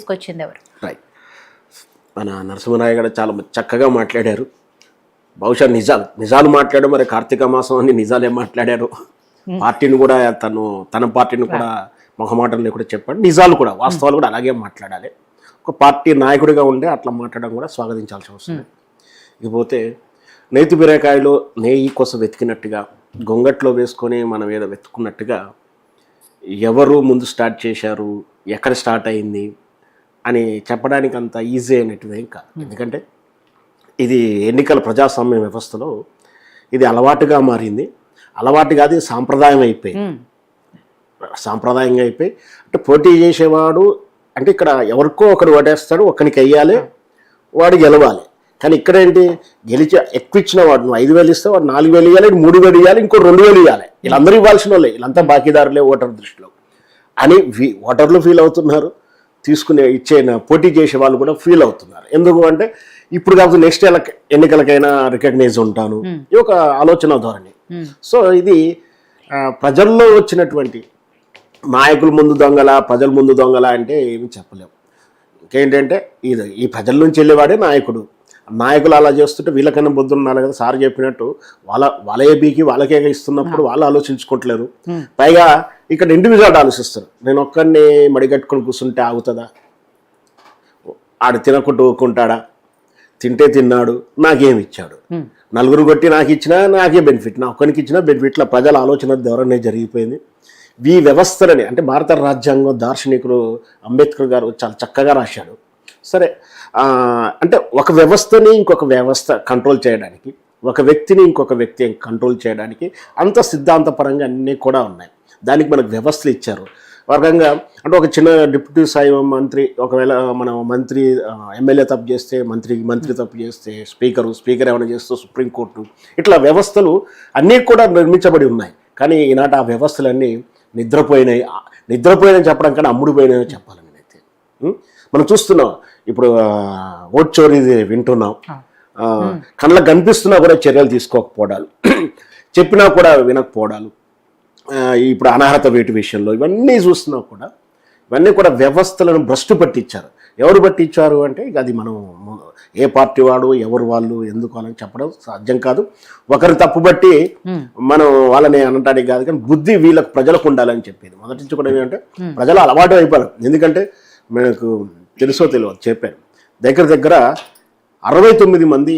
తీసుకొచ్చింది ఎవరు? రైట్. మన నరసింహరాయ గారు చాలా చక్కగా మాట్లాడారు. బహుశా నిజాలు మాట్లాడారు. మరి కార్తీక మాసం అని నిజాలు ఏం మాట్లాడారు, పార్టీని కూడా తన పార్టీని కూడా మొహమాటం లేకుండా చెప్పాడు. నిజాలు కూడా వాస్తవాలు కూడా అలాగే మాట్లాడాలి. ఒక పార్టీ నాయకుడిగా ఉండే అట్లా మాట్లాడడం కూడా స్వాగతించాల్సిన అవసరం. ఇకపోతే నేతి బీరకాయలో నెయ్యి కోసం వెతికినట్టుగా, గొంగట్లో వేసుకొని మనం ఏదో వెతుకున్నట్టుగా ఎవరు ముందు స్టార్ట్ చేశారు, ఎక్కడ స్టార్ట్ అయింది అని చెప్పడానికి అంత ఈజీ అయినట్టుగా ఇంకా. ఎందుకంటే ఇది ఎన్నికల ప్రజాస్వామ్య వ్యవస్థలో ఇది అలవాటుగా మారింది. అలవాటు కాదు, సాంప్రదాయంగా అయిపోయి అంటే పోటీ చేసేవాడు అంటే ఇక్కడ ఎవరికో ఒకడు ఓటేస్తాడు, ఒకరికి వెయ్యాలి, వాడు గెలవాలి. కానీ ఇక్కడ ఏంటి, ఎక్కువ ఇచ్చిన వాడు నువ్వు 5,000 ఇస్తే వాడు 4,000 ఇవ్వాలి, 3,000 ఇవ్వాలి, ఇంకో 2,000 ఇవ్వాలి. వీళ్ళందరూ ఇవ్వాల్సిన వాళ్ళే, వీళ్ళంతా బాకీదారులే ఓటర్ దృష్టిలో అని ఓటర్లు ఫీల్ అవుతున్నారు, పోటీ చేసే వాళ్ళు కూడా ఫీల్ అవుతున్నారు. ఎందుకు అంటే ఇప్పుడు కాకపోతే నెక్స్ట్ ఎన్నికలకైనా రికగ్నైజ్ ఉంటాను, ఇది ఒక ఆలోచన ధోరణి. సో ఇది ప్రజల్లో వచ్చినటువంటి నాయకుల ముందు దొంగల, ప్రజల ముందు దొంగల అంటే ఏమి చెప్పలేము. ఇంకేంటంటే ఈ ప్రజల నుంచి వెళ్ళేవాడే నాయకుడు. నాయకులు అలా చేస్తుంటే వీళ్ళకైనా బుద్ధి ఉండాలి కదా. సార్ చెప్పినట్టు వాళ్ళ ఏబీకి వాళ్ళకే ఇస్తున్నప్పుడు వాళ్ళు ఆలోచించుకోవట్లేరు. పైగా ఇక్కడ ఇండివిజువల్ ఆలోచిస్తారు. నేను ఒక్కడిని మడిగట్టుకొని కూర్చుంటే ఆగుతుందా, ఆడు తినకుంటూ ఊరుకుంటాడా, తింటే తిన్నాడు, నాకేమి ఇచ్చాడు, నలుగురు కొట్టి నాకు ఇచ్చినా నాకే బెనిఫిట్, నా ఒక్కరికి ఇచ్చినా బెనిఫిట్ల ప్రజల ఆలోచన ధోరణి జరిగిపోయింది. ఈ వ్యవస్థలని అంటే భారత రాజ్యాంగం దార్శనికులు అంబేద్కర్ గారు చాలా చక్కగా రాశాడు. సరే, అంటే ఒక వ్యవస్థని ఇంకొక వ్యవస్థ కంట్రోల్ చేయడానికి, ఒక వ్యక్తిని ఇంకొక వ్యక్తి కంట్రోల్ చేయడానికి అంత సిద్ధాంతపరంగా అన్నీ కూడా ఉన్నాయి. దానికి మనకు వ్యవస్థలు ఇచ్చారు. వర్గంగా అంటే ఒక చిన్న డిప్యూటీ స్థాయి మంత్రి, ఒకవేళ మన మంత్రి ఎమ్మెల్యే తప్పు చేస్తే మంత్రి తప్పు చేస్తే స్పీకర్ ఏమైనా చేస్తే సుప్రీంకోర్టు, ఇట్లా వ్యవస్థలు అన్నీ కూడా నిర్మించబడి ఉన్నాయి. కానీ ఈనాటి ఆ వ్యవస్థలన్నీ నిద్రపోయినాయి చెప్పడం కన్నా అమ్ముడిపోయినాయో చెప్పాలి నేనైతే. మనం చూస్తున్నాం ఇప్పుడు ఓట్ చోరీ వింటున్నాం, కళ్ళకు కనిపిస్తున్నా కూడా చర్యలు తీసుకోకపోవడాలు, చెప్పినా కూడా వినకపోవడాలు, ఇప్పుడు అనర్హత వేటు విషయంలో ఇవన్నీ చూస్తున్నా కూడా ఇవన్నీ కూడా వ్యవస్థలను భ్రష్టు పట్టించారు. ఎవరు పట్టించారు అంటే ఇక అది మనం ఏ పార్టీ వాడు ఎవరు వాళ్ళు ఎందుకు వాళ్ళని చెప్పడం సాధ్యం కాదు. ఒకరి తప్పు బట్టి మనం వాళ్ళని అనటానికి కాదు, కానీ బుద్ధి వీళ్ళకి ప్రజలకు ఉండాలని చెప్పేది మొదటి నుంచి కూడా ఏంటంటే ప్రజలు అలవాటు అయిపోయారు. ఎందుకంటే మనకు తెలుసో తెలియదు చెప్పాను, దగ్గర 69 మంది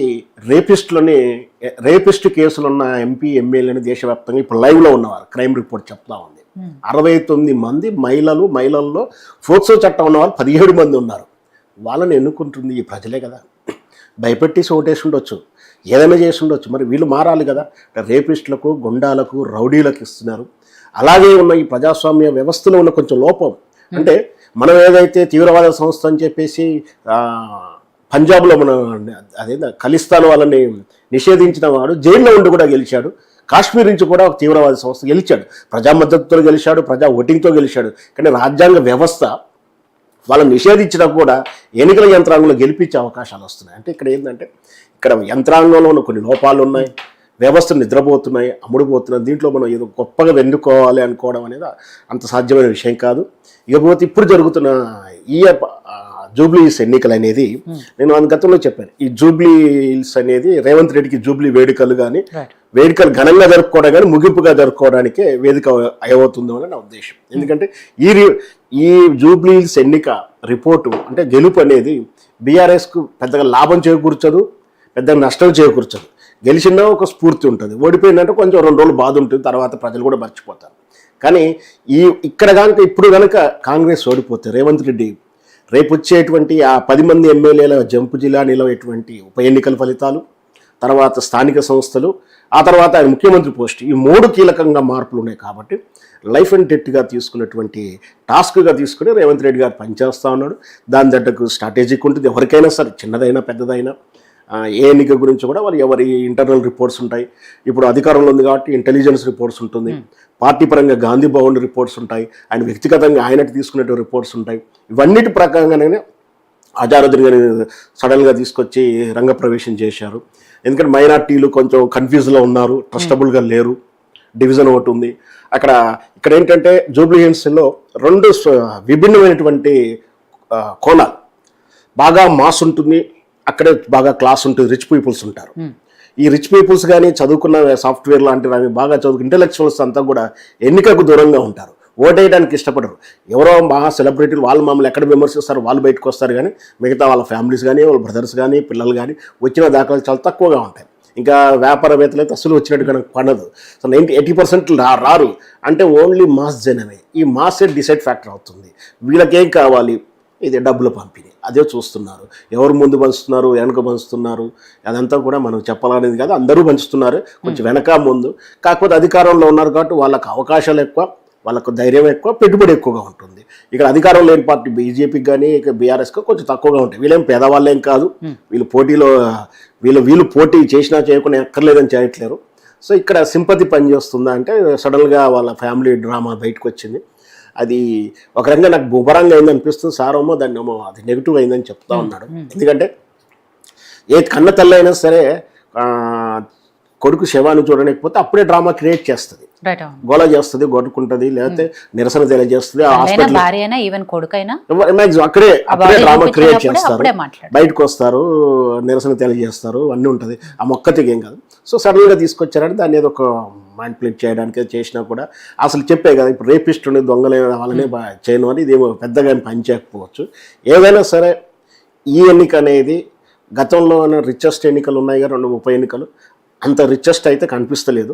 రేపిస్ట్ కేసులున్న ఎంపీ ఎమ్మెల్యేని దేశవ్యాప్తంగా ఇప్పుడు లైవ్లో ఉన్నవారు క్రైమ్ రిపోర్ట్ చెప్తా ఉంది. 69 మంది మహిళల్లో ఫోక్సో చట్టం ఉన్నవారు 17 మంది ఉన్నారు. వాళ్ళని ఎన్నుకుంటుంది ఈ ప్రజలే కదా. భయపెట్టేసి ఓటేసి ఉండొచ్చు, ఏదైనా చేసి ఉండొచ్చు, మరి వీళ్ళు మారాలి కదా. రేపిస్టులకు, గుండాలకు, రౌడీలకు ఇస్తున్నారు. అలాగే ఉన్న ఈ ప్రజాస్వామ్య వ్యవస్థలో ఉన్న కొంచెం లోపం అంటే మనం ఏదైతే తీవ్రవాద సంస్థ అని చెప్పేసి పంజాబ్లో మన అదే ఖలిస్తాన్ వాళ్ళని నిషేధించిన వాడు జైల్లో ఉండి కూడా గెలిచాడు. కాశ్మీర్ నుంచి కూడా ఒక తీవ్రవాద సంస్థ గెలిచాడు, ప్రజా మద్దతుతో గెలిచాడు, ప్రజా ఓటింగ్తో గెలిచాడు. కానీ రాజ్యాంగ వ్యవస్థ వాళ్ళని నిషేధించినా కూడా ఎన్నికల యంత్రాంగంలో గెలిపించే అవకాశాలు వస్తున్నాయి. అంటే ఇక్కడ ఏంటంటే ఇక్కడ యంత్రాంగంలో ఉన్న కొన్ని లోపాలు ఉన్నాయి, వ్యవస్థలు నిద్రపోతున్నాయి, అమ్ముడుపోతున్నాయి. దీంట్లో మనం ఏదో గొప్పగా వెన్నుకోవాలి అనుకోవడం అనేది అంత సాధ్యమైన విషయం కాదు. ఇకపోతే ఇప్పుడు జరుగుతున్న ఈ జూబ్లీ హిల్స్ ఎన్నికలు అనేది నేను గతంలో చెప్పాను. ఈ జూబ్లీ హిల్స్ అనేది రేవంత్ రెడ్డికి జూబ్లీ వేడుకలు ఘనంగా జరుపుకోవడం కానీ ముగింపుగా జరుపుకోవడానికే వేదిక అవుతుందో అని నా ఉద్దేశం. ఎందుకంటే ఈ జూబ్లీ హిల్స్ ఎన్నిక రిపోర్టు అంటే గెలుపు అనేది బీఆర్ఎస్కు పెద్దగా లాభం చేకూర్చదు, పెద్దగా నష్టం చేకూర్చదు. గెలిచినా ఒక స్ఫూర్తి ఉంటుంది, ఓడిపోయిందంటే కొంచెం 2 రోజులు బాధ ఉంటుంది, తర్వాత ప్రజలు కూడా మర్చిపోతారు. కానీ ఇప్పుడు కనుక కాంగ్రెస్ ఓడిపోతే రేవంత్ రెడ్డి రేపు వచ్చేటువంటి ఆ 10 మంది ఎమ్మెల్యేల జంపు జిల్లా నిలవేటువంటి ఉప ఎన్నికల ఫలితాలు, తర్వాత స్థానిక సంస్థలు, ఆ తర్వాత ఆయన ముఖ్యమంత్రి పోస్ట్, ఈ 3 కీలకంగా మార్పులు ఉన్నాయి. కాబట్టి లైఫ్ అండ్ డెత్గా తీసుకున్నటువంటి టాస్క్గా తీసుకుని రేవంత్ రెడ్డి గారు పనిచేస్తూ ఉన్నాడు. దాని దగ్గరకు స్ట్రాటజిక్ ఉంటుంది. ఎవరికైనా సరే, చిన్నదైనా పెద్దదైనా, ఏ ఎన్నిక గురించి కూడా ఎవరి ఇంటర్నల్ రిపోర్ట్స్ ఉంటాయి. ఇప్పుడు అధికారంలో ఉంది కాబట్టి ఇంటెలిజెన్స్ రిపోర్ట్స్ ఉంటుంది, పార్టీ పరంగా గాంధీ భవన్ రిపోర్ట్స్ ఉంటాయి, ఆయన వ్యక్తిగతంగా ఆయనకి తీసుకునే రిపోర్ట్స్ ఉంటాయి. ఇవన్నిటి ప్రకారంగానే అజారుద్దీన్ గారిని సడన్గా తీసుకొచ్చి రంగప్రవేశం చేశారు. ఎందుకంటే మైనార్టీలు కొంచెం కన్ఫ్యూజ్లో ఉన్నారు, ట్రస్టబుల్గా లేరు, డివిజన్ ఒకటి ఉంది ఇక్కడ ఏంటంటే జూబ్లీ హిల్స్లో 2 విభిన్నమైనటువంటి కోణాలు. బాగా మాస్ ఉంటుంది, అక్కడే బాగా క్లాస్ ఉంటుంది, రిచ్ పీపుల్స్ ఉంటారు. ఈ రిచ్ పీపుల్స్ కానీ చదువుకున్న సాఫ్ట్వేర్ లాంటివి అవి బాగా చదువుకు ఇంటెలెక్చువల్స్ అంతా కూడా ఎన్నికకు దూరంగా ఉంటారు, ఓటేయడానికి ఇష్టపడరు. ఎవరో బాగా సెలబ్రిటీలు వాళ్ళు మమ్మల్ని ఎక్కడ విమర్శిస్తారు వాళ్ళు బయటకు వస్తారు, కానీ మిగతా వాళ్ళ ఫ్యామిలీస్ కానీ వాళ్ళ బ్రదర్స్ కానీ పిల్లలు కానీ వచ్చిన దాఖలు చాలా తక్కువగా ఉంటాయి. ఇంకా వ్యాపారవేత్తలు అయితే అసలు వచ్చినట్టు కనుక పడదు. సో 80% రారు. అంటే ఓన్లీ మాస్ జనమే. ఈ మాసే డిసైడ్ ఫ్యాక్టర్ అవుతుంది. వీళ్ళకేం కావాలి, ఇది డబ్బుల పంపిణీ, అదే చూస్తున్నారు. ఎవరు ముందు పంచుతున్నారు, వెనక పంచుతున్నారు, అదంతా కూడా మనం చెప్పాలనేది కాదు. అందరూ పంచుతున్నారు, కొంచెం వెనక ముందు. కాకపోతే అధికారంలో ఉన్నారు కాబట్టి వాళ్ళకు అవకాశాలు ఎక్కువ, వాళ్ళకు ధైర్యం ఎక్కువ, పెట్టుబడి ఎక్కువగా ఉంటుంది. ఇక్కడ అధికారం లేని పార్టీ బీజేపీకి కానీ ఇక బీఆర్ఎస్కి కొంచెం తక్కువగా ఉంటాయి. వీళ్ళేం పేదవాళ్ళేం కాదు, వీళ్ళు పోటీలో వీళ్ళు పోటీ చేసినా చేయకుండా ఎక్కర్లేదని చేయట్లేరు. సో ఇక్కడ సింపతి పనిచేస్తుందా అంటే సడన్గా వాళ్ళ ఫ్యామిలీ డ్రామా బయటకు వచ్చింది. అది ఒక రకంగా నాకు బుబరంగా అయిందనిపిస్తుంది. సారేమో దాన్ని ఏమో అది నెగిటివ్ అయిందని చెప్తా ఉన్నాడు. ఎందుకంటే ఏ కన్న తల్లి అయినా సరే కొడుకు శవాన్ని చూడలేకపోతే అప్పుడే డ్రామా క్రియేట్ చేస్తుంది, గోళ చేస్తుంది, కొట్టుకుంటుంది, లేకపోతే నిరసన తెలియజేస్తుంది. అక్కడే డ్రామా క్రియేట్ చేస్తారు, బయటకు వస్తారు, నిరసన తెలియజేస్తారు, అన్నీ ఉంటుంది. ఆ మొక్క ఏం కాదు. సో సడన్గా తీసుకొచ్చారంటే దాన్ని ఏదో ఒక మ్యానిపులేట్ చేయడానికి చేసినా కూడా అసలు చెప్పే కదా, ఇప్పుడు రేపిస్ట్ ఉండే దొంగలే వాళ్ళనే చేయను అని ఇదేమో పెద్దగా పని చేయకపోవచ్చు. ఏదైనా సరే ఈ ఎన్నిక అనేది గతంలో రిచెస్ట్ ఎన్నికలు ఉన్నాయి కదా, 2-30 ఎన్నికలు, అంత రిచెస్ట్ అయితే కనిపిస్తలేదు.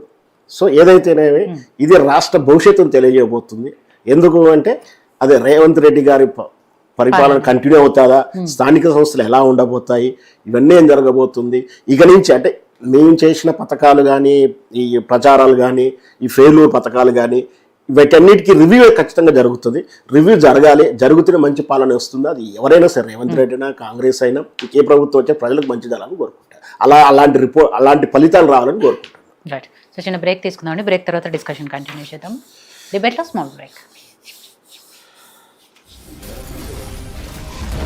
సో ఏదైతేనేమి ఇది రాష్ట్ర భవిష్యత్తును తెలియజేయబోతుంది. ఎందుకు అంటే అదే రేవంత్ రెడ్డి గారి పరిపాలన కంటిన్యూ అవుతుందా, స్థానిక సంస్థలు ఎలా ఉండబోతాయి, ఇవన్నీ ఏం జరగబోతుంది ఇక నుంచి. అంటే మేము చేసిన పథకాలు కానీ, ఈ ప్రచారాలు కానీ, ఈ ఫెయిల్యూర్ పథకాలు కానీ, వీటన్నిటికీ రివ్యూ ఖచ్చితంగా జరుగుతుంది. రివ్యూ జరగాలి, జరుగుతున్న మంచి పాలన వస్తుంది. అది ఎవరైనా సరే, రేవంత్ రెడ్డి అయినా కాంగ్రెస్ అయినా ఏ ప్రభుత్వం వచ్చే ప్రజలకు మంచి జరగాలని కోరుకుంటారు. అలాంటి ఫలితాలు రావాలని కోరుకుంటారు. రైట్. సో చిన్న బ్రేక్ తీసుకుందామండి. బ్రేక్ తర్వాత డిస్కషన్ కంటిన్యూ చేద్దాం. డిబేట్లో స్మాల్ బ్రేక్.